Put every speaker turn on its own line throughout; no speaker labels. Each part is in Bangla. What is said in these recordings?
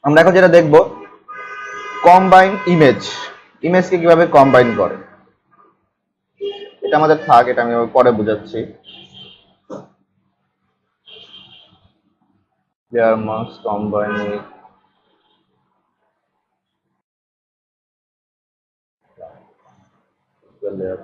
আমরা এখন যেটা দেখব কম্বাইন ইমেজকে কিভাবে কম্বাইন করে। এটা আমাদের থাক, এটা আমি পরে বুঝাচ্ছি। There must combine with the layer.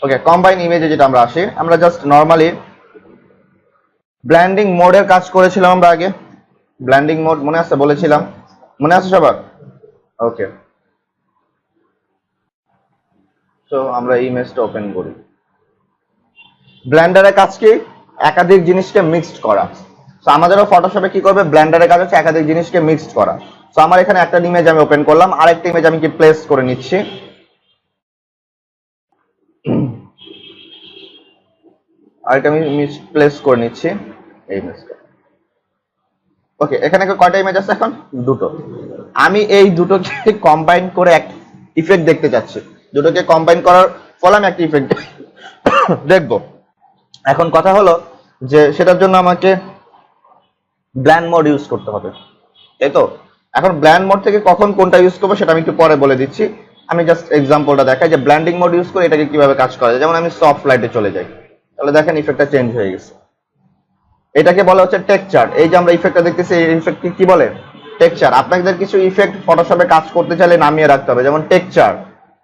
Okay, combine ইমেজে যেটা আমরা আসি, আমরা জাস্ট নরমালি ব্ল্যান্ডিং মোডের কাজ করেছিলাম আমরা আগে। ব্ল্যান্ডিং মোড মনে আছে, বলেছিলাম, মনে আছে সবার? ওকে, তো আমরা ইমেজটা ওপেন করি। ব্লেন্ডারের কাজ কি? একাধিক জিনিসকে মিক্সড করা। তো আমাদেরও ফটোশপে কি করবে, ব্লেন্ডারের কাজ হচ্ছে একাধিক জিনিসকে মিক্সড করা। তো আমার এখানে একটা ইমেজ আমি ওপেন করলাম, আরেকটা ইমেজ আমি কি প্লেস করে নিচ্ছি। আরেকটা আমি প্লেস করে নিচ্ছি এই ইমেজটা। ওকে, এখানে কয়টা ইমেজ আছে এখন? দুটো। আমি এই দুটোকে কম্বাইন করে এক ইফেক্ট দেখতে চাচ্ছি। দুটোকে কম্বাইন করার ফলে আমি একটা ইফেক্ট দেখবো। এখন কথা হলো যে সেটার জন্য আমাকে ব্ল্যান্ড মোড ইউজ করতে হবে, তাই তো? এখন ব্ল্যান্ড মোড থেকে কখন কোনটা ইউজ করবো সেটা আমি একটু পরে বলে দিচ্ছি। আমি জাস্ট এক্সাম্পলটা দেখাই যে ব্ল্যান্ডিং মোড ইউজ করে এটাকে কিভাবে কাজ করা যায়। যেমন আমি সফট লাইটে চলে যাই, তাহলে দেখেন ইফেক্টটা চেঞ্জ হয়ে গেছে। এটাকে বলা হচ্ছে টেক্সচার। এই যে আমরা ইফেক্টটা দেখতেছি, এই ইফেক্টকে কি বলে? টেক্সচার। আপনাদের কিছু ইফেক্ট ফটোশপে কাজ করতে চাইলে নামিয়ে রাখতে হবে, যেমন টেক্সচার,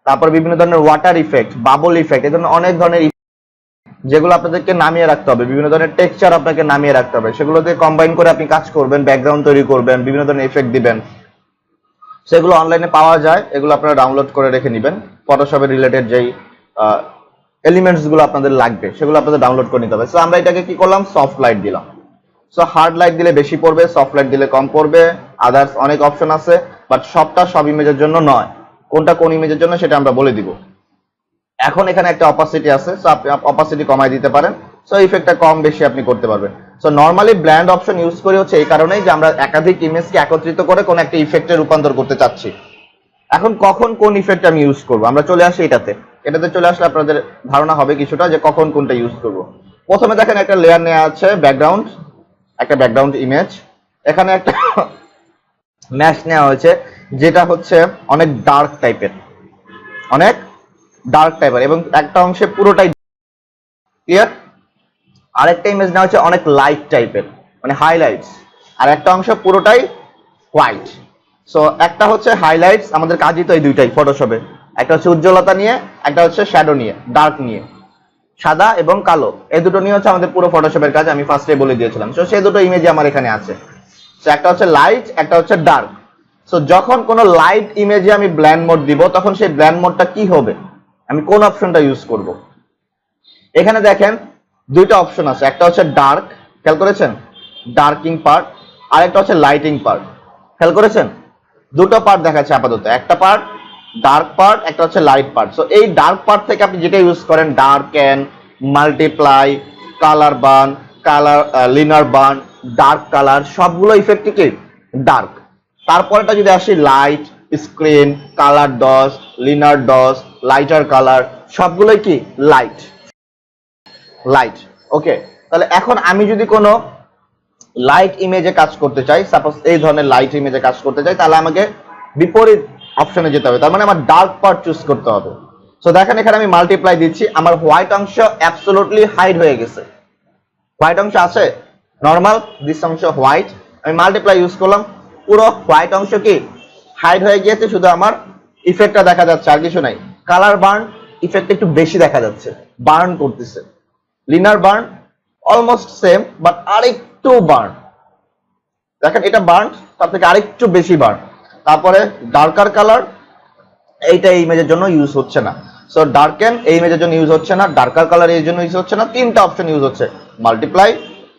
তারপর বিভিন্ন ধরনের ওয়াটার ইফেক্ট, বাবল ইফেক্ট, এই ধরনের অনেক ধরনের যেগুলো আপনাদেরকে নামিয়ে রাখতে হবে। বিভিন্ন ধরনের টেক্সচার আপনাকে নামিয়ে রাখতে হবে, সেগুলোকে কম্বাইন করে আপনি কাজ করবেন, ব্যাকগ্রাউন্ড তৈরি করবেন, বিভিন্ন ধরনের ইফেক্ট দিবেন। সেগুলো অনলাইনে পাওয়া যায়, এগুলো আপনারা ডাউনলোড করে রেখে নেবেন। ফটোশপের রিলেটেড যেই এলিমেন্টস গুলো আপনাদের লাগবে সেগুলো আপনাদের ডাউনলোড করে নিতে হবে। সো আমরা এটাকে কি করলাম, সফট লাইট দিলাম। সো হার্ড লাইট দিলে বেশি পড়বে, সফট লাইট দিলে কম পড়বে। আদার্স অনেক অপশন আছে, বাট সবটা সব ইমেজের জন্য নয়। কোনটা কোন ইমেজের জন্য সেটা আমরা বলে দিব। এখন এখানে একটা অপাসিটি আছে, সো আপনি অপাসিটি কমাই দিতে পারেন। সো ইফেক্টটা কম বেশি আপনি করতে পারবেন। So normally blend option use করি হচ্ছে এই কারণেই যে আমরা একাধিক ইমেজকে একত্রিত করে কোন একটা ইফেক্টে রূপান্তর করতে চাচ্ছি। এখন কখন কোন ইফেক্ট আমি ইউজ করব, আমরা চলে আসি এটাতে চলে আসলে আপনাদের ধারণা হবে কিছুটা যে কখন কোনটা ইউজ করব। প্রথমে দেখেন একটা লেয়ার নেওয়া আছে ব্যাকগ্রাউন্ড, একটা ব্যাকগ্রাউন্ড ইমেজ। এখানে একটা ম্যাশ নেওয়া হয়েছে যেটা হচ্ছে অনেক ডার্ক টাইপের, এবং একটা অংশে পুরোটাই ক্লিয়ার। আরেকটা ইমেজ নেওয়া হচ্ছে অনেক লাইট টাইপের, মানে হাইলাইটস, আর একটা অংশ পুরোটাই হোয়াইট। সো একটা হচ্ছে হাইলাইটস, আমাদের কাজই তো এই দুইটাই ফটোশপে। একটা হচ্ছে উজ্জ্বলতা নিয়ে, একটা হচ্ছে শ্যাডো নিয়ে, ডার্ক নিয়ে, সাদা এবং কালো, এই দুটো নিয়ে হচ্ছে আমাদের পুরো ফটোশপের কাজ। আমি ফার্স্টে বলে দিয়েছিলাম। সো সেই দুটো ইমেজ আমার এখানে আছে। সো একটা হচ্ছে লাইট, একটা হচ্ছে ডার্ক। সো যখন কোনো লাইট ইমেজে আমি ব্ল্যান্ড মোড দিব, তখন সেই ব্ল্যান্ড মোডটা কি হবে, আমি কোন অপশনটা ইউজ করব? এখানে দেখেন দুইটা অপশন আছে, একটা হচ্ছে ডার্ক, খেয়াল করেছেন, ডার্কিং পার্ট, আর একটা হচ্ছে লাইটিং পার্ট, খেয়াল করেছেন। দুটো পার্ট দেখাচ্ছে আপাতত, একটা পার্ট ডার্ক পার্ট, একটা হচ্ছে লাইট পার্ট। সো এই ডার্ক পার্ট থেকে আপনি যেটা ইউজ করেন, darken, multiply, colour burn, colour linear burn, dark colour, সবগুলো ইফেক্টই কি ডার্ক। তারপরেটা যদি আসি light, screen, colour dodge, linear dodge, lighter colour, সবগুলোই কি লাইট। ওকে, তাহলে এখন আমি যদি কোনো লাইট ইমেজে কাজ করতে চাই, সাপোজ এই ধরনের লাইট ইমেজে কাজ করতে চাই, তাহলে আমাকে বিপরীত অপশনে যেতে হবে, তার মানে আমার ডার্ক পার্ট চুজ করতে হবে। সো দেখেন এখানে আমি মাল্টিপ্লাই দিচ্ছি, আমার হোয়াইট অংশ অ্যাবসলিউটলি হাইড হয়ে গেছে। হোয়াইট অংশ আছে নরমাল, দিস অংশ হোয়াইট, আমি মাল্টিপ্লাই ইউজ করলাম, পুরো হোয়াইট অংশ কি হাইড হয়ে গিয়েছে, শুধু আমার ইফেক্টটা দেখা যাচ্ছে, আর কিছু নাই। কালার বার্ন ইফেক্ট একটু বেশি দেখা যাচ্ছে, বার্ন করতেছে। Liner burn almost same, but আরেকটু বার্ন, দেখেন এটা বার্ন, তার থেকে আরেকটু বেশি বার্ন। তারপরে ডার্কার কালার, এইটা এই ইমেজের জন্য ইউজ হচ্ছে না। সো ডার্কেন এই ইমেজের জন্য ইউজ হচ্ছে না, ডার্কার কালার এই জন্য ইউজ হচ্ছে না। তিনটা অপশন ইউজ হচ্ছে, multiply,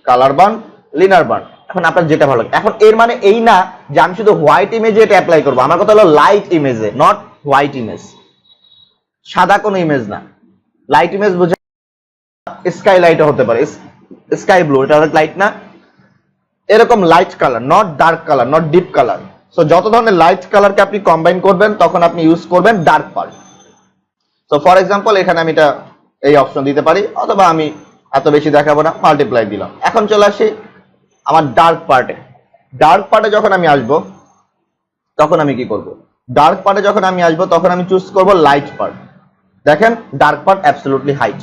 colour burn, liner burn. এখন আপনার যেটা ভালো লাগে। এখন এর মানে এই না যে আমি শুধু হোয়াইট ইমেজে এটা অ্যাপ্লাই করবো, আমার কথা হলো লাইট ইমেজে, নট হোয়াইট ইমেজ, সাদা কোনো ইমেজ না। লাইট ইমেজ বুঝে স্কাই লাইট হতে পারে, স্কাই ব্লু, এটা লাইট না, এরকম light colour, not dark colour, not deep colour. So যত ধরনের লাইট কালারকে আপনি কম্বাইন করবেন, তখন আপনি ইউজ করবেন dark part. So for example এখানে আমি এটা এই অপশন দিতে পারি, অথবা আমি এত বেশি দেখাবো না, মাল্টিপ্লাই দিলাম। এখন চলে আসি আমার ডার্ক পার্টে। ডার্ক পার্টে যখন আমি আসবো তখন আমি কি করব? ডার্ক পার্টে যখন আমি আসবো তখন আমি চুজ করব লাইট পার্ট। দেখেন ডার্ক পার্ট অ্যাবসলিউটলি হাইট,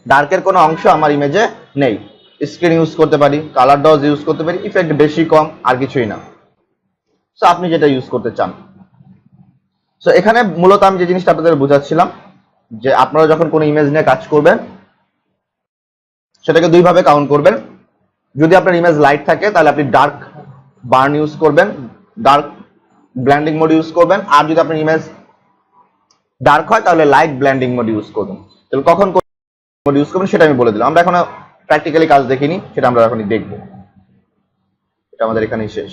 ডার্কের কোনো অংশ আমার ইমেজে নেই। স্ক্রিন ইউজ করতে পারি, কালার ডজ ইউজ করতে পারি, ইফেক্ট বেশি কম আর কিছুই না। সো আপনি যেটা ইউজ করতে চান। সো এখানে মূলত আমি যে জিনিসটা আপনাদের বোঝাচ্ছিলাম যে আপনারা যখন কোনো ইমেজ নিয়ে কাজ করবেন সেটাকে দুই ভাবে কাউন্ট করবেন। যদি আপনার ইমেজ লাইট থাকে তাহলে আপনি ডার্ক বার্ন ইউজ করবেন, ডার্ক ব্লেন্ডিং মোড ইউজ করবেন। আর যদি আপনার ইমেজ ডার্ক হয় তাহলে লাইট ব্লেন্ডিং মোড ইউজ করবেন। তাহলে কখন মোড ইউজ করবেন সেটা আমি বলে দিলাম। আমরা এখনো প্র্যাকটিক্যালি কাজ দেখিনি, সেটা আমরা এখনই দেখবো। এটা আমাদের এখানেই শেষ।